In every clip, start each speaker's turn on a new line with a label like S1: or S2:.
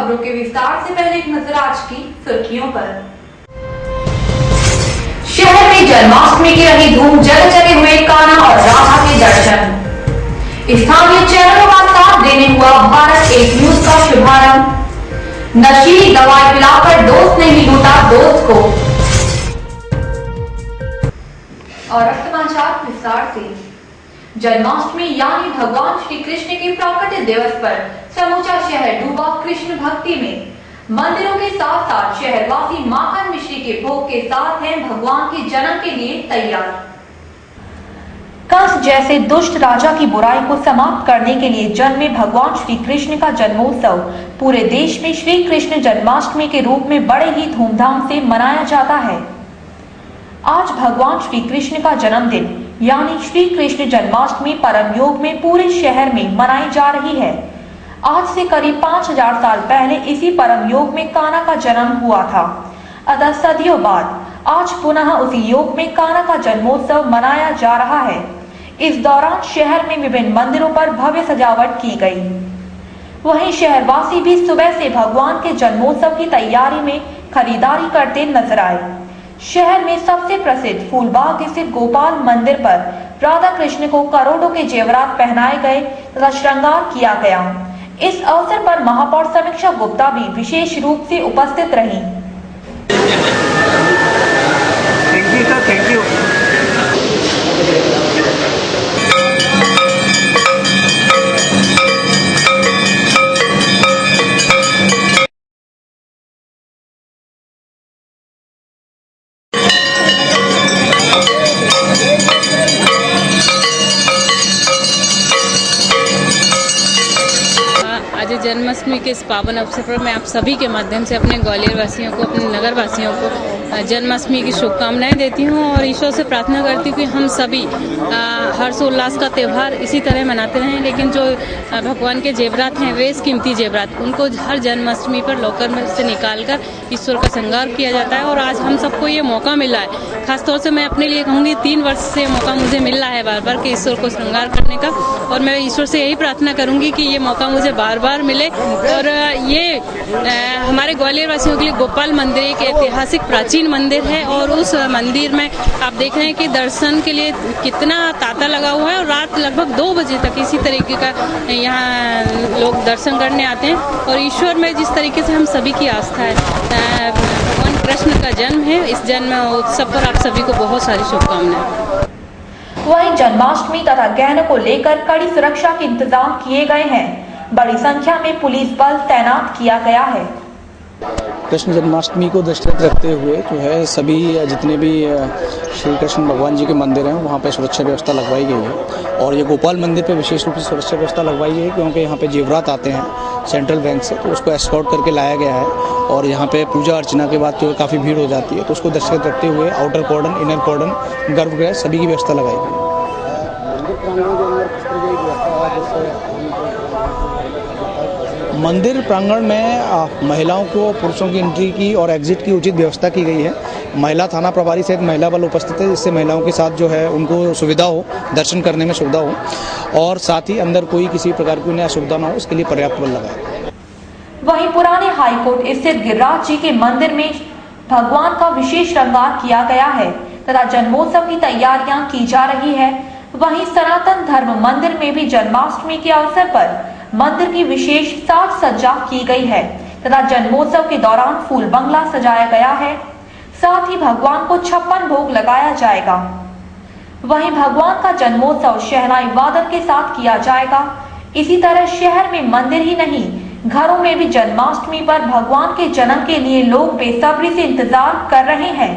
S1: खबरों के विस्तार से पहले एक नजर आज की सुर्खियों पर। शहर में जन्माष्टमी की रही धूम, जगह जगह हुए कान्हा और राधा के दर्शन। स्थानीय चैनलों का साथ देने हुआ भारत एक न्यूज का शुभारंभ। नशीली दवाई पिलाकर दोस्त ने ही लूटा दोस्त को। और अब समाचार विस्तार से। जन्माष्टमी यानी भगवान श्री कृष्ण के प्राकट्य दिवस पर समूचा शहर डूबा कृष्ण भक्ति में। मंदिरों के साथ साथ शहरवासी माखन मिश्री के भोग के साथ हैं भगवान के जन्म के लिए तैयार। कंस जैसे दुष्ट राजा की बुराई को समाप्त करने के लिए जन्मे भगवान श्री कृष्ण का जन्मोत्सव पूरे देश में श्री कृष्ण जन्माष्टमी के रूप में बड़े ही धूमधाम से मनाया जाता है। आज भगवान श्री कृष्ण का जन्मदिन यानी श्री कृष्ण जन्माष्टमी परम योग में पूरे शहर में मनाई जा रही है। आज से करीब 5000 साल पहले इसी परम योग में कान्हा का जन्म हुआ था। अतः सदियों बाद आज पुनः उसी योग में कान्हा का जन्मोत्सव मनाया जा रहा है। इस दौरान शहर में विभिन्न मंदिरों पर भव्य सजावट की गई। वहीं शहरवासी भी सुबह से भगवान के जन्मोत्सव की तैयारी में खरीदारी करते नजर आए। शहर में सबसे प्रसिद्ध फूलबाग स्थित गोपाल मंदिर पर राधा कृष्ण को करोड़ों के जेवरात पहनाए गए तथा श्रृंगार किया गया। इस अवसर पर महापौर समीक्षा गुप्ता भी विशेष रूप से उपस्थित रहीं।
S2: Thank you.
S3: आज जन्माष्टमी के इस पावन अवसर पर मैं आप सभी के माध्यम से अपने ग्वालियर वासियों को, अपने नगर वासियों को जन्माष्टमी की शुभकामनाएं देती हूं और ईश्वर से प्रार्थना करती हूँ कि हम सभी हर्षोल्लास का त्यौहार इसी तरह मनाते रहें। लेकिन जो भगवान के जेवरात हैं, वे कीमती जेवरात, उनको हर जन्माष्टमी पर लॉकर में से निकाल कर ईश्वर का श्रृंगार किया जाता है। और आज हम सबको ये मौका मिला है, खासतौर से मैं अपने लिए कहूँगी 3 वर्ष से मौका मुझे मिल रहा है बार बार कि ईश्वर को श्रृंगार करने का। और मैं ईश्वर से यही प्रार्थना करूँगी कि ये मौका मुझे बार बार मिले। और ये हमारे ग्वालियर वासियों के लिए गोपाल मंदिर एक ऐतिहासिक प्राचीन मंदिर है और उस मंदिर में आप देख रहे हैं कि दर्शन के लिए कितना तांता लगा हुआ है और रात लगभग 2 बजे तक इसी तरीके का यहाँ लोग दर्शन करने आते हैं। और ईश्वर में जिस तरीके से हम सभी की आस्था है, भगवान कृष्ण का जन्म है, इस जन्म उत्सव पर आप सभी को बहुत सारी शुभकामनाएं।
S1: वहीं जन्माष्टमी तथा गहनों को लेकर कड़ी सुरक्षा के इंतजाम किए गए हैं। बड़ी संख्या में पुलिस बल तैनात किया गया है।
S4: कृष्ण जन्माष्टमी को दृष्टिगत रखते हुए जो है सभी जितने भी श्री कृष्ण भगवान जी के मंदिर हैं वहाँ पे सुरक्षा व्यवस्था लगवाई गई है। और ये गोपाल मंदिर पे विशेष रूप से सुरक्षा व्यवस्था लगवाई गई है क्योंकि यहाँ पे जेवरात आते हैं सेंट्रल बैंक से, तो उसको एस्कॉर्ट करके लाया गया है। और यहाँ पे पूजा अर्चना के बाद जो काफ़ी भीड़ हो जाती है, तो उसको दृष्टिगत रखते हुए आउटर कॉर्डन, इनर कॉर्डन, गर्भगृह सभी की व्यवस्था लगाई गई है। मंदिर प्रांगण में महिलाओं को, पुरुषों की एंट्री की और एग्जिट की उचित व्यवस्था की गई है। महिला थाना प्रभारी सहित महिला बल उपस्थित है, जिससे महिलाओं के साथ जो है उनको सुविधा हो, दर्शन करने में सुविधा हो और साथ ही अंदर कोई किसी प्रकार की उन्हें असुविधा ना हो, इसके लिए पर्याप्त बल लगाया।
S1: वहीं पुराने हाईकोर्ट स्थित गिरिराज जी के मंदिर में भगवान का विशेष श्रृंगार किया गया है तथा जन्मोत्सव की तैयारियां की जा रही है। वहीं सनातन धर्म मंदिर में भी जन्माष्टमी के अवसर पर मंदिर की विशेष साज सज्जा की गई है तथा जन्मोत्सव के दौरान फूल बंगला सजाया गया है। साथ ही भगवान को 56 भोग लगाया जाएगा। वहीं भगवान का जन्मोत्सव शहनाई वादन के साथ किया जाएगा। इसी तरह शहर में मंदिर ही नहीं, घरों में भी जन्माष्टमी पर भगवान के जन्म के लिए लोग बेसब्री से इंतजार कर रहे हैं।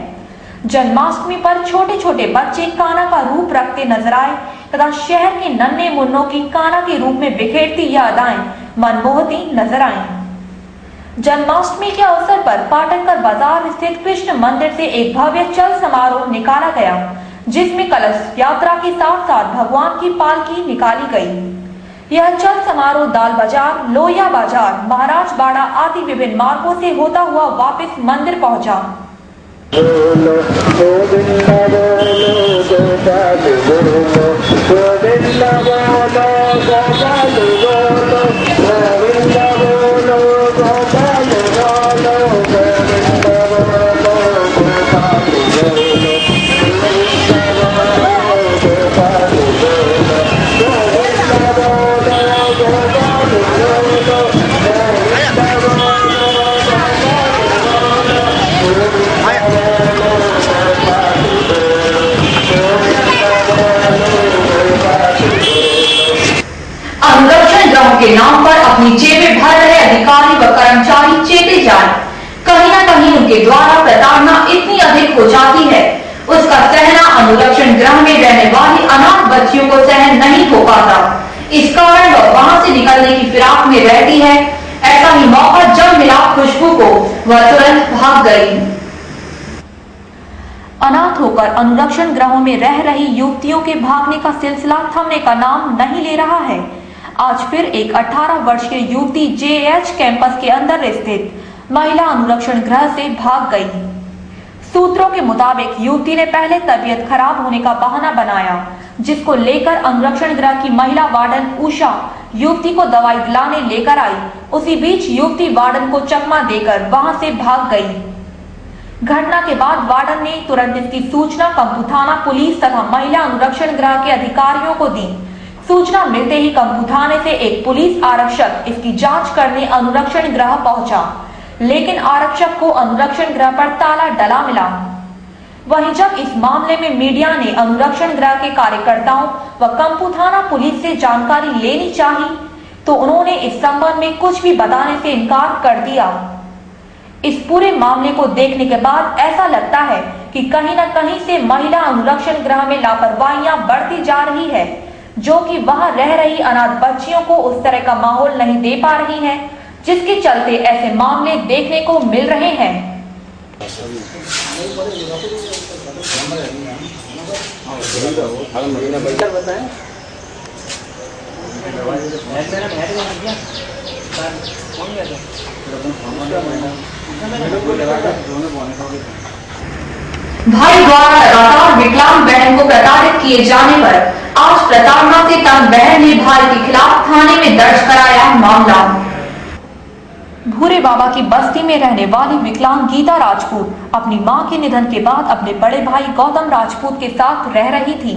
S1: जन्माष्टमी पर छोटे छोटे बच्चे कान्हा का रूप रखते नजर आए तथा शहर के नन्हे मुन्नों की कान्हा के रूप में बिखेरती यह अदाएं मनमोहती नजर आईं। जन्माष्टमी के अवसर पर पाटनकर बाजार स्थित कृष्ण मंदिर से एक भव्य चल समारोह निकाला गया, जिसमें कलश यात्रा के साथ साथ भगवान की पालकी निकाली गई। यह चल समारोह दाल बाजार, लोहिया बाजार, महाराज बाड़ा आदि विभिन्न मार्गों से होता हुआ वापस मंदिर पहुंचा।
S5: बोलो गोविंद बोलो गोपाल बोलो गोविंद बोलो गोपाल बोलो गोविंद बोलो गोपाल
S1: अनुरक्षण गृहों के नाम पर अपनी जेबें भर रहे अधिकारी व कर्मचारी चेते जाएं। कहीं न कहीं उनके द्वारा प्रताड़ना इतनी अधिक हो जाती है, उसका सहना अनुरक्षण गृह में रहने वाली अनाथ बच्चियों को सहन नहीं हो पाता। इस कारण वह वहां से निकलने की फिराक में रहती है। ऐसा ही मौका जब मिला खुशबू को, वह तुरंत भाग गई। अनाथ होकर अनुरक्षण गृहों में रह रही युवतियों के भागने का सिलसिला थमने का नाम नहीं ले रहा है। आज फिर एक 18 वर्ष की युवती जेएच कैंपस के अंदर स्थित महिला अनुरक्षण गृह से भाग गई। सूत्रों के मुताबिक युवती ने पहले तबीयत खराब होने का बहाना बनाया, जिसको लेकर अनुरक्षण गृह की महिला वार्डन उषा युवती को दवाई दिलाने लेकर आई। उसी बीच युवती वार्डन को चकमा देकर वहां से भाग गई। घटना के बाद वार्डन ने तुरंत इसकी सूचना कंपू थाना पुलिस तथा महिला अनुरक्षण गृह के अधिकारियों को दी। सूचना मिलते ही कंपू थाने से एक पुलिस आरक्षक इसकी जांच करने अनुरक्षण गृह पहुंचा, लेकिन आरक्षक को अनुरक्षण गृह पर ताला डला मिला। वहीं जब इस मामले में मीडिया ने अनुरक्षण गृह के कार्यकर्ताओं व कंपू थाना पुलिस से जानकारी लेनी चाही, तो उन्होंने इस संबंध में कुछ भी बताने से इनकार कर दिया। इस पूरे मामले को देखने के बाद ऐसा लगता है कि कहीं न कहीं से महिला अनुरक्षण गृह में लापरवाहियां बढ़ती जा रही है, जो कि वहां रह रही अनाथ बच्चियों को उस तरह का माहौल नहीं दे पा रही हैं, जिसके चलते ऐसे मामले देखने को मिल रहे हैं। भाई द्वारा लगातार विकलांग बहन को प्रताड़ित किए जाने पर आज प्रताड़ना से तंग बहन ने भाई के खिलाफ थाने में दर्ज कराया मामला। भूरे बाबा की बस्ती में रहने वाली विकलांग गीता राजपूत अपनी मां के निधन के बाद अपने बड़े भाई गौतम राजपूत के साथ रह रही थी।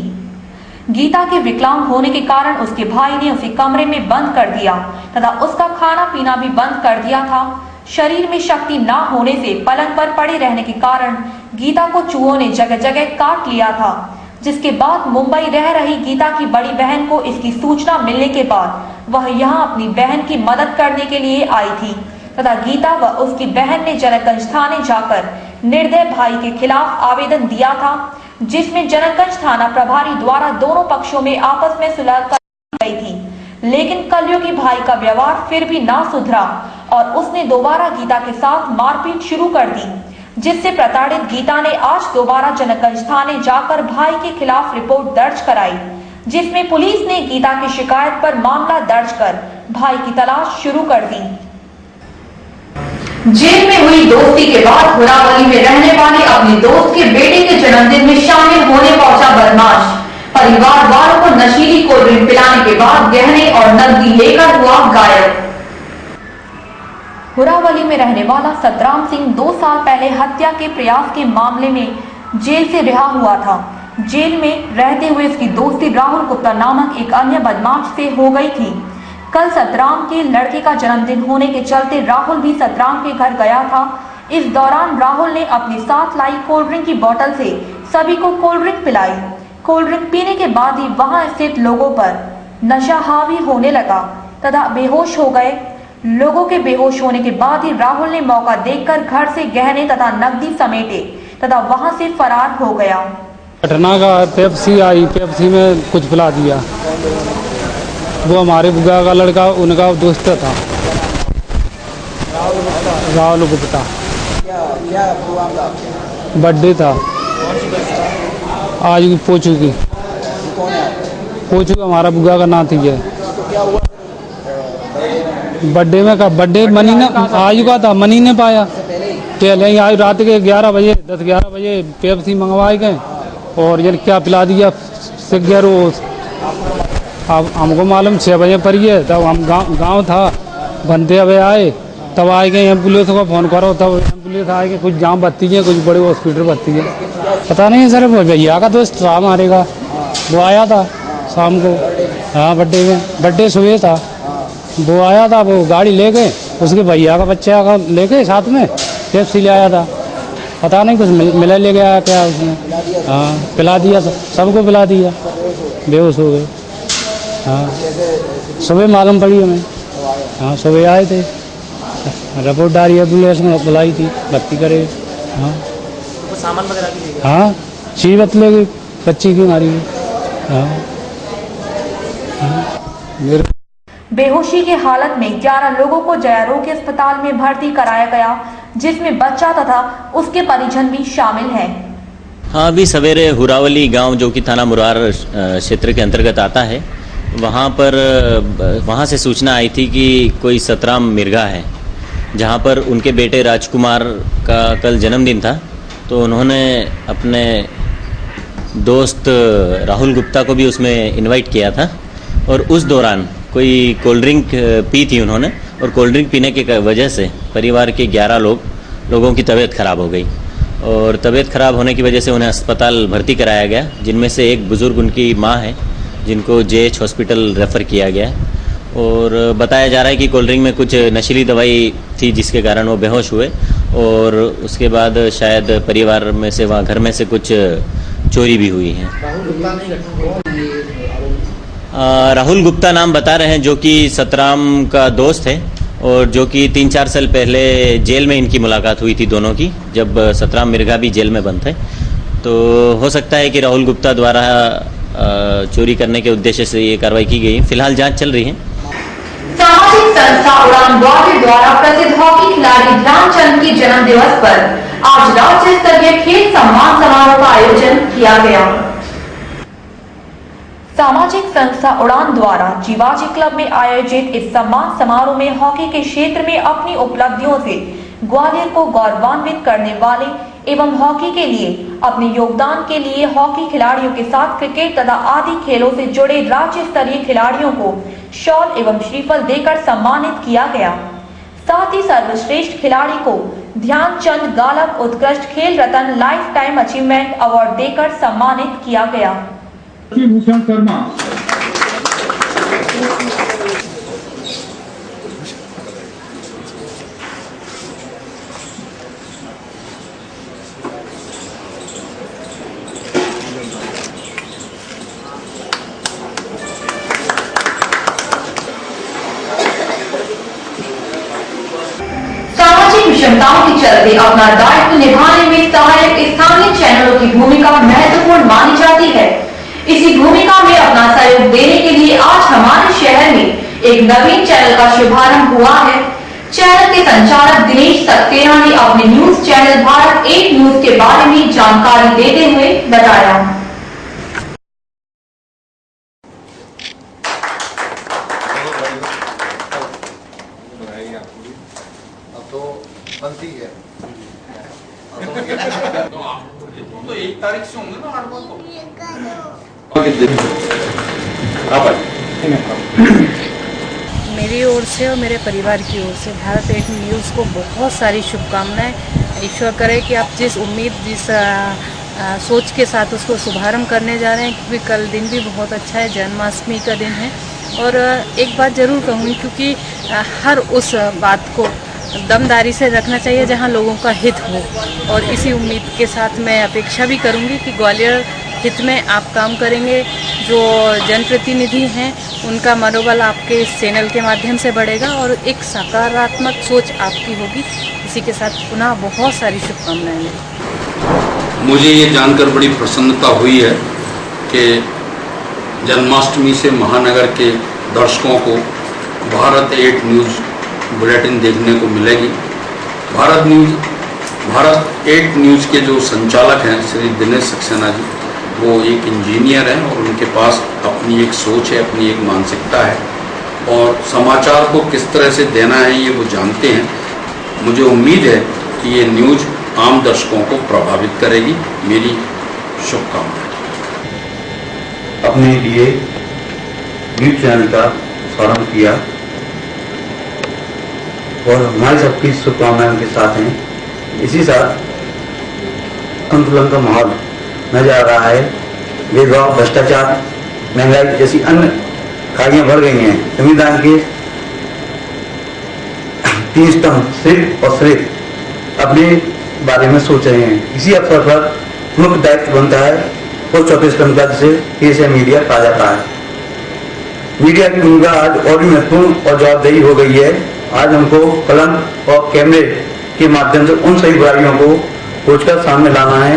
S1: गीता के विकलांग होने के कारण उसके भाई ने उसे कमरे में बंद कर दिया तथा उसका खाना पीना भी बंद कर दिया था। शरीर में शक्ति न होने से पलंग पर पड़े रहने के कारण गीता को चूहों ने जगह जगह काट लिया था, जिसके बाद मुंबई रह रही गीता की बड़ी बहन को इसकी सूचना मिलने के बाद वह यहां अपनी बहन की मदद करने के लिए आई थी तथा गीता व उसकी बहन ने जनकगंज थाने जाकर निर्दय भाई के खिलाफ आवेदन दिया था, जिसमें जनकगंज थाना प्रभारी द्वारा दोनों पक्षों में आपस में सुलह कर गई थी। लेकिन कलयुगी भाई का व्यवहार फिर भी ना सुधरा और उसने दोबारा गीता के साथ मारपीट शुरू कर दी, जिससे प्रताड़ित गीता ने आज दोबारा जनकगंज थाने जाकर भाई के खिलाफ रिपोर्ट दर्ज कराई, जिसमें पुलिस ने गीता की शिकायत पर मामला दर्ज कर भाई की तलाश शुरू कर दी। जेल में हुई दोस्ती के बाद हुरावली में रहने वाले अपने दोस्त के बेटे के जन्मदिन में शामिल होने पहुंचा बदमाश परिवार वालों को नशीली कोल्ड ड्रिंक पिलाने के बाद गहने और नकदी लेकर हुआ गायब। हुरावली में रहने वाला सतराम सिंह 2 साल पहले हत्या के प्रयास के मामले में जेल से रिहा हुआ था। जेल में रहते हुए इसकी दोस्ती राहुल गुप्ता नामक एक अन्य बदमाश से हो गई थी। कल सतराम के लड़के का जन्मदिन होने के चलते राहुल भी सतराम के घर गया था। इस दौरान राहुल ने अपने साथ लाई कोल्ड ड्रिंक की बोतल से सभी को कोल्ड ड्रिंक पिलाई। कोल्ड ड्रिंक पीने के बाद ही वहां स्थित लोगों पर नशा हावी होने लगा तथा बेहोश हो गए। लोगों के बेहोश होने के बाद ही राहुल ने मौका देखकर घर से गहने तथा नकदी समेटे तथा वहां से फरार हो गया।
S6: घटना का पेप्सी आई, पेप्सी में कुछ पिला दिया। वो हमारे बुआ का लड़का, उनका दोस्त था राहुल गुप्ता। बर्थडे था आज पोचू की। पोचू हमारा बुआ का नाम थी। बर्थडे में का बर्थडे मनी ने आयु का था, मनी ने पाया। पहले आज रात के 11 बजे 10-11 बजे पेप्सी मंगवाए गए और ये क्या पिला दिया सिगरेट। रोज अब हमको मालूम 6 बजे पर ही है, तब हम गांव था बनते हुए आए, तब आए गए एम्बुलेंस को फ़ोन करो, तब एम्बुलेंस आए गए। कुछ जाम बत्ती है, कुछ बड़े हॉस्पिटल बत्ती है, पता नहीं सर। वो भैया का दोस्त था मारेगा, वो आया था शाम को। हाँ, बर्थडे में, बर्थडे सुबह था, वो आया था, वो गाड़ी ले गए, उसके भैया का बच्चा का ले गए साथ में, पेप्सी ले आया था, पता नहीं कुछ मिला ले गया क्या उसने। हाँ, पिला दिया, सबको पिला दिया, बेहोश हो गए। हाँ, सुबह मालूम पड़ी हमें। हाँ, सुबह आए थे, रिपोर्ट डाली एम्बुलेंस में, बुलाई थी, भर्ती करे। हाँ,
S7: सामान वगैरह भी।
S6: हाँ, चीज बतले गई, बच्ची की मारी गई। हाँ, हाँ।
S1: बेहोशी की हालत में 11 लोगों को जयारोग्य अस्पताल में भर्ती कराया गया, जिसमें बच्चा तथा उसके परिजन भी शामिल हैं।
S8: हाँ, अभी सवेरे हुरावली गांव जो कि थाना मुरार क्षेत्र के अंतर्गत आता है, वहाँ से सूचना आई थी कि कोई सतराम मिर्गा है, जहाँ पर उनके बेटे राजकुमार का कल जन्मदिन था। तो उन्होंने अपने दोस्त राहुल गुप्ता को भी उसमें इनवाइट किया था, और उस दौरान कोई कोल्ड ड्रिंक पी थी उन्होंने, और कोल्ड ड्रिंक पीने की वजह से परिवार के 11 लोगों की तबीयत खराब हो गई, और तबीयत खराब होने की वजह से उन्हें अस्पताल भर्ती कराया गया, जिनमें से एक बुज़ुर्ग उनकी माँ है, जिनको JH हॉस्पिटल रेफ़र किया गया। और बताया जा रहा है कि कोल्ड ड्रिंक में कुछ नशीली दवाई थी, जिसके कारण वो बेहोश हुए, और उसके बाद शायद परिवार में से, वहाँ घर में से कुछ चोरी भी हुई है। राहुल गुप्ता नाम बता रहे हैं, जो कि सतराम का दोस्त है, और जो कि 3-4 साल पहले जेल में इनकी मुलाकात हुई थी दोनों की, जब सतराम मिर्गा भी जेल में बंद थे। तो हो सकता है कि राहुल गुप्ता द्वारा चोरी करने के उद्देश्य से ये कार्रवाई की गई। फिलहाल जांच चल रही है।
S1: सामाजिक संस्था उड़ान ग्वालियर द्वारा प्रसिद्ध हॉकी खिलाड़ी ध्यानचंद के जन्म दिवस पर आज राज्य स्तरीय खेल सम्मान समारोह का आयोजन किया गया। सामाजिक संस्था उड़ान द्वारा जीवाजी क्लब में आयोजित इस सम्मान समारोह में हॉकी के क्षेत्र में अपनी उपलब्धियों से ग्वालियर को गौरवान्वित करने वाले एवं हॉकी के लिए अपने योगदान के लिए हॉकी खिलाड़ियों के साथ क्रिकेट तथा आदि खेलों से जुड़े राज्य स्तरीय खिलाड़ियों को शॉल एवं श्रीफल देकर सम्मानित किया गया। साथ ही सर्वश्रेष्ठ खिलाड़ी को ध्यानचंद गालक उत्कृष्ट खेल रत्न लाइफ टाइम अचीवमेंट अवार्ड देकर सम्मानित किया गया।
S9: भूषण शर्मा,
S1: विषमताओं के चलते अपना दायित्व निभाने में सहायक स्थानीय चैनलों की भूमिका महत्वपूर्ण मानी जाती है। इसी भूमिका में अपना सहयोग देने के लिए आज हमारे शहर में एक नवीन चैनल का शुभारंभ हुआ है। चैनल के संचालक दिनेश सक्सेना ने अपने न्यूज चैनल भारत 1 न्यूज के बारे में जानकारी देते हुए बताया।
S10: तो 1 तारीख से होंगे ना 8 को।
S3: मेरी ओर से और मेरे परिवार की ओर से भारत 1 न्यूज़ को बहुत सारी शुभकामनाएं। ईश्वर करे कि आप जिस उम्मीद, जिस सोच के साथ उसको शुभारंभ करने जा रहे हैं, क्योंकि कल दिन भी बहुत अच्छा है, जन्माष्टमी का दिन है। और एक बात ज़रूर कहूँगी, क्योंकि हर उस बात को दमदारी से रखना चाहिए जहां लोगों का हित हो, और इसी उम्मीद के साथ मैं अपेक्षा भी करूंगी कि ग्वालियर हित में आप काम करेंगे। जो जनप्रतिनिधि हैं उनका मनोबल आपके इस चैनल के माध्यम से बढ़ेगा और एक सकारात्मक सोच आपकी होगी। इसी के साथ पुनः बहुत सारी शुभकामनाएं।
S10: मुझे ये जानकर बड़ी प्रसन्नता हुई है कि जन्माष्टमी से महानगर के दर्शकों को भारत 1 न्यूज़ बुलेटिन देखने को मिलेगी। भारत 1 न्यूज़ के जो संचालक हैं श्री दिनेश सक्सेना जी, वो एक इंजीनियर हैं और उनके पास अपनी एक सोच है, अपनी एक मानसिकता है, और समाचार को किस तरह से देना है ये वो जानते हैं। मुझे उम्मीद है कि ये न्यूज़ आम दर्शकों को प्रभावित करेगी। मेरी शुभकामनाएं।
S11: अपने लिए न्यूज़ चैनल का प्रारंभ किया, और हमारी सबकी शुभकामनाएं उनके साथ हैं। इसी साथ अंतुलन का माहौल नजर आ रहा है। भेदभाव, भ्रष्टाचार, महंगाई जैसी अन्य खाइयां बढ़ गई हैं। संविधान के 3 स्तंभ सिर्फ और सिर्फ अपने बारे में सोच रहे हैं। इसी अवसर पर मुख्य दायित्व बनता है और 4थे स्तंभ का, जिसे केस या मीडिया कहा जाता है। मीडिया की भूमिका आज और भी महत्वपूर्ण और जवाबदेही हो गई है। आज हमको कलम और कैमरे के माध्यम से उन सही बुराइयों को खोजकर सामने लाना है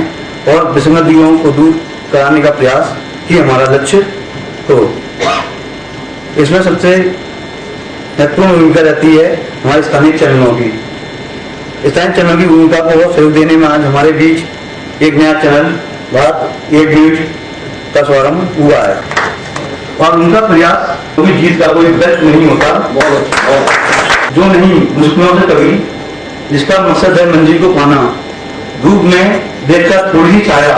S11: और विसंगतियों को दूर कराने का प्रयास ही हमारा लक्ष्य हो। इसमें सबसे महत्वपूर्ण भूमिका रहती है हमारे स्थानीय चैनलों की। स्थानीय चैनलों की भूमिका को सहयोग देने में आज हमारे बीच एक नया चैनल भारत 1 न्यूज का शुभारंभ हुआ है और उनका प्रयास कभी जीत का कोई बेस्ट नहीं होता। जो नहीं मुश्किलों से कभी, जिसका मकसद है मंजिल को पाना, धूप में देखकर थोड़ी ही छाया,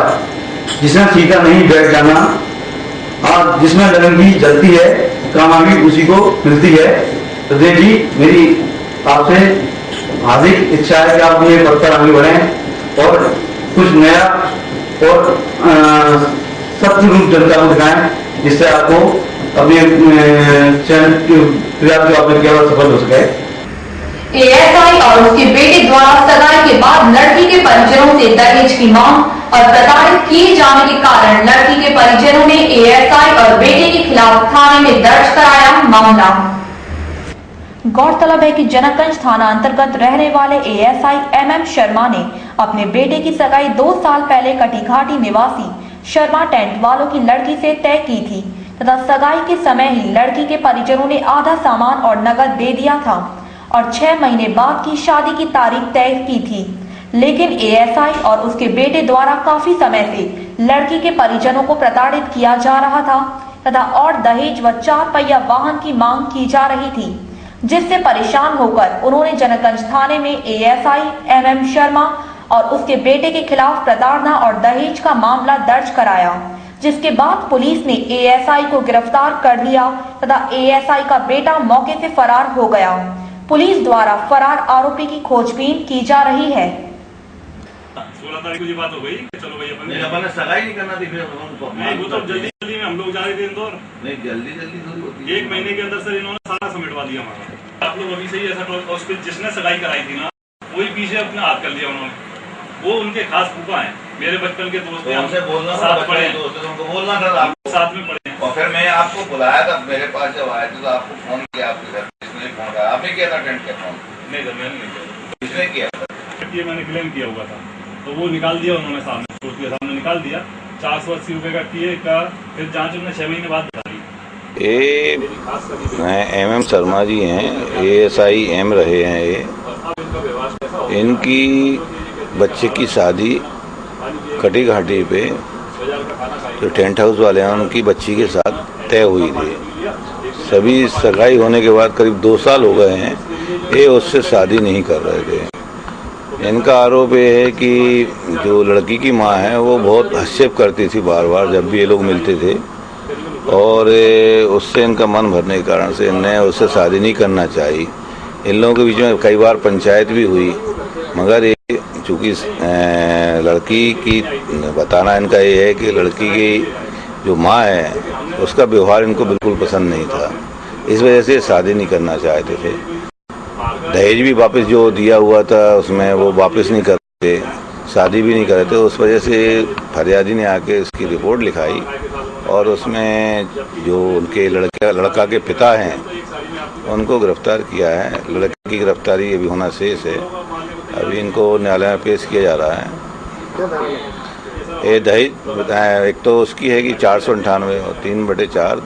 S11: जिसने सीखा नहीं बैठ जाना, आज जिसमें लगन की जलती है कामयाबी उसी को मिलती है। तो देव जी, मेरी आपसे हार्दिक इच्छा है कि आप ये पद पर आगे बढ़ें और कुछ नया और सत्य रूप जनता को दिखाएं, जिससे आपको अपने चैनल प्रयास जो आपने किया सफल हो सके।
S1: एएसआई और उसके बेटे द्वारा सगाई के बाद लड़की के परिजनों से दहेज की मांग और प्रताड़ित किए जाने के कारण लड़की के परिजनों ने एएसआई और बेटे के खिलाफ थाने में दर्ज कराया मामला। गौरतलब है कि जनकगंज थाना अंतर्गत रहने वाले एएसआई MM शर्मा ने अपने बेटे की सगाई 2 साल पहले कटीघाटी निवासी शर्मा टेंट वालों की लड़की से तय की थी तथा सगाई के समय ही लड़की के परिजनों ने आधा सामान और नकद दे दिया था और 6 महीने बाद की शादी की तारीख तय की थी। लेकिन एएसआई और उसके बेटे द्वारा काफी समय से लड़की के परिजनों को प्रताड़ित किया जा रहा था तथा और दहेज व 4 पहिया वाहन की मांग की जा रही थी, जिससे परेशान होकर उन्होंने जनकगंज थाने में एएसआई MM शर्मा और उसके बेटे के खिलाफ प्रताड़ना और दहेज का मामला दर्ज कराया, जिसके बाद पुलिस ने एएसआई को गिरफ्तार कर लिया तथा एएसआई का बेटा मौके से फरार हो गया। पुलिस द्वारा फरार आरोपी की खोजबीन की जा रही है।
S12: 16 तारीख को ये बात हो गई, चलो भाई अपन ने सगाई नहीं करना थी, फिर नहीं वो तो जल्दी में हम लोग जा रहे थे इंदौर। नहीं जल्दी होती है। 1 महीने के अंदर सर इन्होंने सारा समेटवा दिया हमारा। आप लोग अभी से ही ऐसा उस पर जिसने सगाई कराई थी ना, वही पीछे अपने हाथ कर लिया उन्होंने। वो उनके खास फूफा है, मेरे बचपन के दोस्त हैं, हमसे बोलना साथ पढ़े दोस्त, उनको बोलना था आप साथ में पढ़े। और फिर मैं आपको बुलाया था, मेरे पास जब आए थे तो आपको फोन किया, आपके घर इसने फोन आया, आपने किया था टेंट का फोन? नहीं सर मैंने नहीं किया। किसने किया था? ये मैंने क्लेम किया हुआ था, तो वो निकाल दिया उन्होंने सामने, कोर्ट के सामने निकाल दिया। 480 रुपए का टीए का, फिर जांच उन्होंने 6 महीने बाद बता दी।
S13: ये MM शर्मा जी हैं, ASI M रहे हैं। ये इनकी बच्चे की शादी कटी घाटी पे जो टेंट हाउस वाले हैं उनकी बच्ची के साथ तय हुई थी। सभी सगाई होने के बाद करीब 2 साल हो गए हैं, ये उससे शादी नहीं कर रहे थे। इनका आरोप ये है कि जो लड़की की माँ है वो बहुत हस्तक्षेप करती थी बार बार जब भी ये लोग मिलते थे, और उससे इनका मन भरने के कारण से इन्हें उससे शादी नहीं करना चाहिए। इन लोगों के बीच में कई बार पंचायत भी हुई, मगर ये चूँकि लड़की की बताना इनका ये है कि लड़की की जो माँ है उसका व्यवहार इनको बिल्कुल पसंद नहीं था, इस वजह से शादी नहीं करना चाहते थे। दहेज भी वापस जो दिया हुआ था उसमें वो वापस नहीं करते, शादी भी नहीं करते। उस वजह से फरियादी ने आके उसकी रिपोर्ट लिखाई और उसमें जो उनके लड़का के पिता हैं उनको गिरफ्तार किया है। लड़के की गिरफ्तारी अभी होना शेष है, अभी इनको न्यायालय में पेश किया जा रहा है। ये दहेज एक तो उसकी है कि 498 और 3/4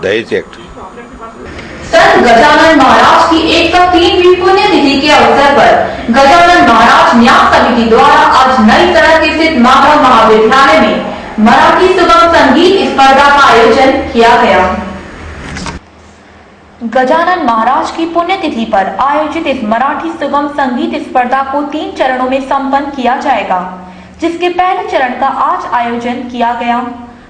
S13: दहेज एक्ट।
S1: संत गजानन महाराज की 103वीं पुण्यतिथि के अवसर पर गजानन महाराज न्यास समिति द्वारा आज नई सड़क स्थित माधव महाविद्यालय में मराठी सुगम संगीत स्पर्धा का आयोजन किया गया। गजानन महाराज की पुण्यतिथि पर आयोजित इस मराठी सुगम संगीत स्पर्धा को 3 चरणों में संपन्न किया जाएगा, जिसके पहले चरण का आज आयोजन किया गया।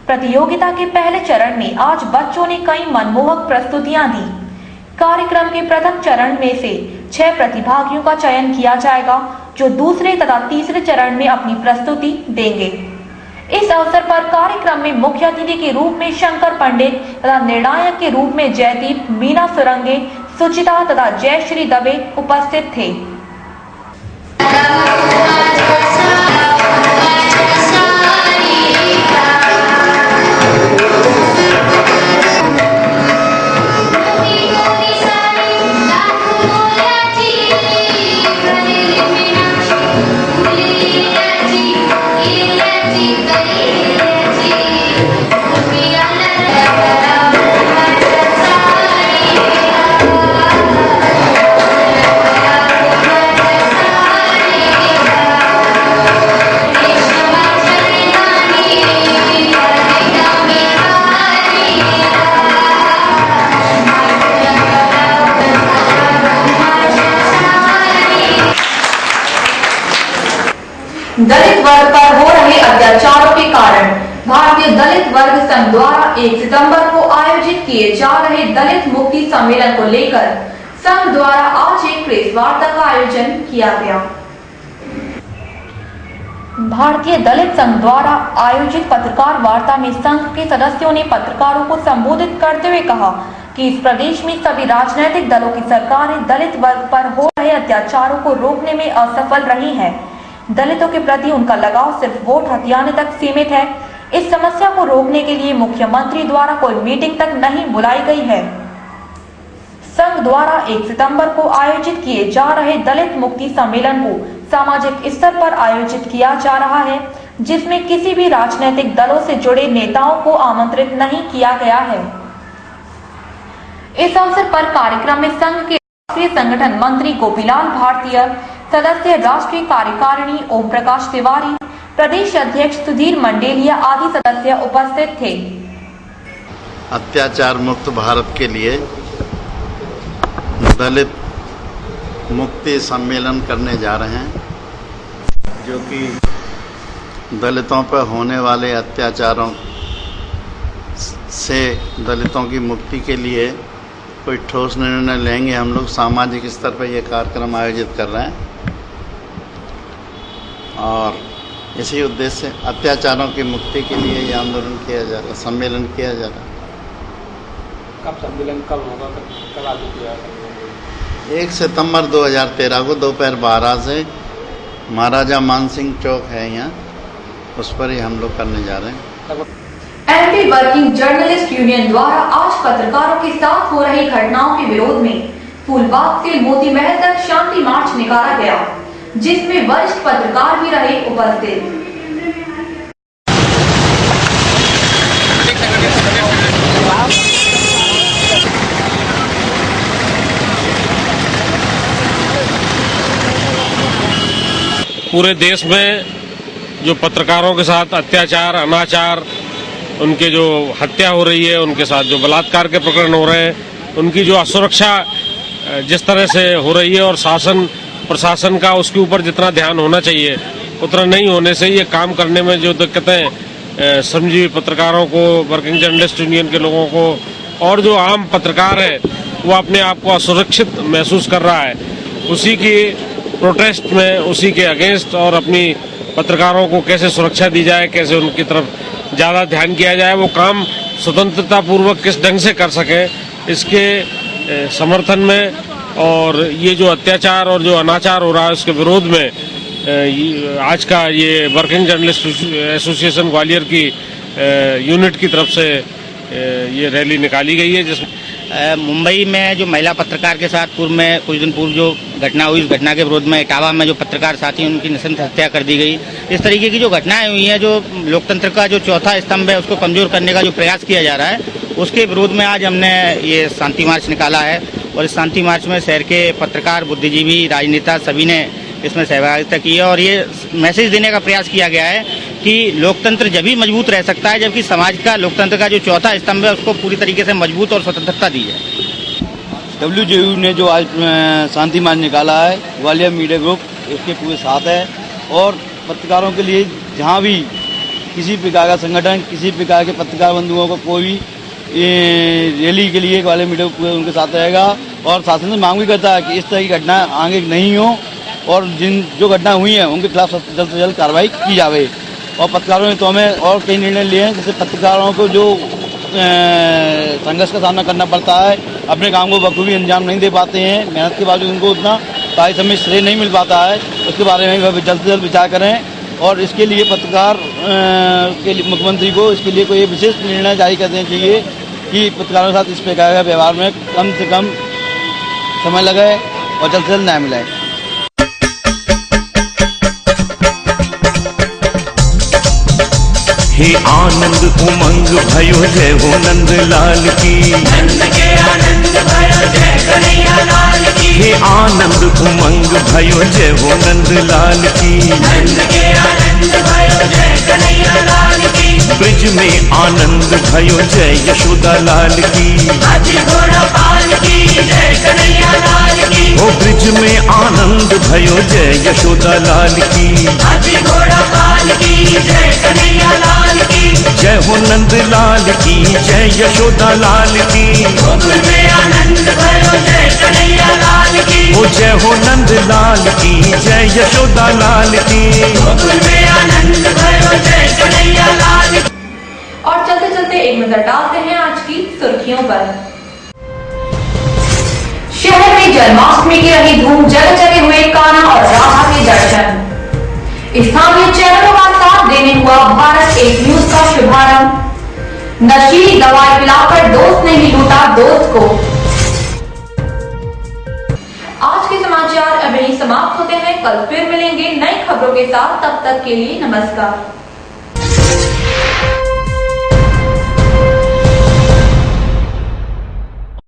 S1: प्रतियोगिता के पहले चरण में आज बच्चों ने कई मनमोहक प्रस्तुतियां दी। कार्यक्रम के प्रथम चरण में से 6 प्रतिभागियों का चयन किया जाएगा, जो दूसरे तथा तीसरे चरण में अपनी प्रस्तुति देंगे। इस अवसर पर कार्यक्रम में मुख्य अतिथि के रूप में शंकर पंडित तथा निर्णायक के रूप में जयदीप, मीना सुरंगे, सुचिता तथा जयश्री दवे उपस्थित थे। दलित वर्ग पर हो रहे अत्याचारों के कारण भारतीय दलित वर्ग संघ द्वारा 1 सितंबर को आयोजित किए जा रहे दलित मुक्ति सम्मेलन को लेकर संघ द्वारा आज एक प्रेस वार्ता का आयोजन किया गया। भारतीय दलित संघ द्वारा आयोजित पत्रकार वार्ता में संघ के सदस्यों ने पत्रकारों को संबोधित करते हुए कहा कि इस प्रदेश में सभी राजनीतिक दलों की सरकारें दलित वर्ग पर हो रहे अत्याचारों को रोकने में असफल रही हैं। दलितों के प्रति उनका लगाव सिर्फ वोट हथियाने तक सीमित है। इस समस्या को रोकने के लिए मुख्यमंत्री द्वारा कोई मीटिंग तक नहीं बुलाई गई है। संघ द्वारा 1 सितंबर को आयोजित किए जा रहे दलित मुक्ति सम्मेलन को सामाजिक स्तर पर आयोजित किया जा रहा है, जिसमें किसी भी राजनीतिक दलों से जुड़े नेताओं को आमंत्रित नहीं किया गया है। इस अवसर पर कार्यक्रम में संघ के राष्ट्रीय संगठन मंत्री गोपीलाल भारतीय, सदस्य राष्ट्रीय कार्यकारिणी ओम प्रकाश तिवारी, प्रदेश अध्यक्ष सुधीर मंडेलिया आदि सदस्य उपस्थित थे।
S14: अत्याचार मुक्त भारत के लिए दलित मुक्ति सम्मेलन करने जा रहे हैं, जो कि दलितों पर होने वाले अत्याचारों से दलितों की मुक्ति के लिए कोई ठोस निर्णय लेंगे। हम लोग सामाजिक स्तर पर यह कार्यक्रम आयोजित कर रहे हैं और इसी उद्देश्य से अत्याचारों की मुक्ति के लिए ये आंदोलन किया जा रहा, सम्मेलन किया जा रहा।
S7: कब सम्मेलन कब होगा, कब आयोजित किया जाएगा?
S14: 1 सितंबर 2013 को दोपहर 12 से महाराजा मानसिंह चौक है यहाँ, उस पर ही हम लोग करने जा रहे हैं।
S1: एंटी वर्किंग जर्नलिस्ट यूनियन द्वारा आज पत्रकारों के साथ हो रही घटनाओं के विरोध में फूलबाग से मोती महल तक शांति मार्च निकाला गया, जिसमें वरिष्ठ पत्रकार भी रहे उपस्थित।
S15: पूरे देश में जो पत्रकारों के साथ अत्याचार, अनाचार, उनके जो हत्या हो रही है, उनके साथ जो बलात्कार के प्रकरण हो रहे हैं, उनकी जो असुरक्षा जिस तरह से हो रही है और शासन प्रशासन का उसके ऊपर जितना ध्यान होना चाहिए उतना नहीं होने से ये काम करने में जो दिक्कतें श्रमजीवी पत्रकारों को, वर्किंग जर्नलिस्ट यूनियन के लोगों को और जो आम पत्रकार है वो अपने आप को असुरक्षित महसूस कर रहा है, उसी की प्रोटेस्ट में, उसी के अगेंस्ट और अपनी पत्रकारों को कैसे सुरक्षा दी जाए, कैसे उनकी तरफ ज़्यादा ध्यान किया जाए, वो काम स्वतंत्रता पूर्वक किस ढंग से कर सके, इसके समर्थन में और ये जो अत्याचार और जो अनाचार हो रहा है उसके विरोध में आज का ये वर्किंग जर्नलिस्ट एसोसिएशन ग्वालियर की यूनिट की तरफ से ये रैली निकाली गई है, जिसमें
S16: मुंबई में जो महिला पत्रकार के साथ पूर्व में कुछ दिन पूर्व जो घटना हुई, उस घटना के विरोध में इटावा में जो पत्रकार साथी उनकी नृशंस हत्या कर दी गई। इस तरीके की जो घटनाएं हुई हैं, जो लोकतंत्र का जो चौथा स्तंभ है उसको कमजोर करने का जो प्रयास किया जा रहा है, उसके विरोध में आज हमने ये शांति मार्च निकाला है। और इस शांति मार्च में शहर के पत्रकार, बुद्धिजीवी, राजनेता सभी ने इसमें सहभागिता की है और ये मैसेज देने का प्रयास किया गया है कि लोकतंत्र जब भी मजबूत रह सकता है जबकि समाज का, लोकतंत्र का जो चौथा स्तंभ है उसको पूरी तरीके से मजबूत और स्वतंत्रता दी जाए।
S17: WJU ने जो आज शांति मार्च निकाला है, ग्वालियर मीडिया ग्रुप उसके पूरे साथ है और पत्रकारों के लिए जहाँ भी किसी प्रकार का संगठन, किसी प्रकार के पत्रकार बंधुओं को कोई भी रैली के लिए ग्वालियर मीडिया ग्रुप उनके साथ रहेगा और शासन से मांग भी करता है कि इस तरह की घटना आगे नहीं हो और जो घटना हुई है उनके खिलाफ जल्द से जल्द कार्रवाई की जाए। और पत्रकारों ने तो हमें और कई निर्णय लिए हैं, जैसे पत्रकारों को जो संघर्ष का सामना करना पड़ता है, अपने काम को बखूबी अंजाम नहीं दे पाते हैं, मेहनत के बावजूद उनको उतना तय समय श्रेय नहीं मिल पाता है, उसके बारे में वह जल्द से जल्द विचार करें और इसके लिए पत्रकार के लिए मुख्यमंत्री को इसके लिए कोई विशेष निर्णय जारी कर देना चाहिए कि पत्रकारों के साथ इस प्रकार का व्यवहार में कम से कम समय लगे और जल्द से जल्द न्याय मिले।
S18: हे आनंद उमंग भयो जय हो नंद लाल की, नंद के आनंद भयो जय कन्हैया लाल की। हे आनंद उमंग भयो जय हो नंद लाल की, नंद के आनंद भयो जय कन्हैया लाल की। ब्रिज में आनंद भयो जय यशोदा लाल की, हाथी घोड़ा पाल की जय कन्हैया लाल की। ओ ब्रिज में आनंद भयो जय यशोदा लाल की, हाथी घोड़ा पाल की जय कन्हैया लाल की। जय हो नंद लाल की जय यशोदा लाल की, गोकुल में आनंद भयो जय कन्हैया लाल की। ओ जय हो नंद लाल की जय यशोदा लाल की, गोकुल में आनंद भयो जय कन्हैया लाल की।
S1: और चलते चलते एक नजर डालते हैं आज की सुर्खियों पर। शहर में जन्माष्टमी की रही धूम, जगह जगह हुए कान्हा और राधा के दर्शन। स्थानीय चैनलों का साथ देने हुआ भारत एक न्यूज का शुभारंभ। नशीली दवाई पिलाकर दोस्त ने ही लूटा दोस्त को। आज के समाचार अब यहीं समाप्त होते हैं, कल फिर मिलेंगे नई खबरों के साथ, तब तक के लिए नमस्कार।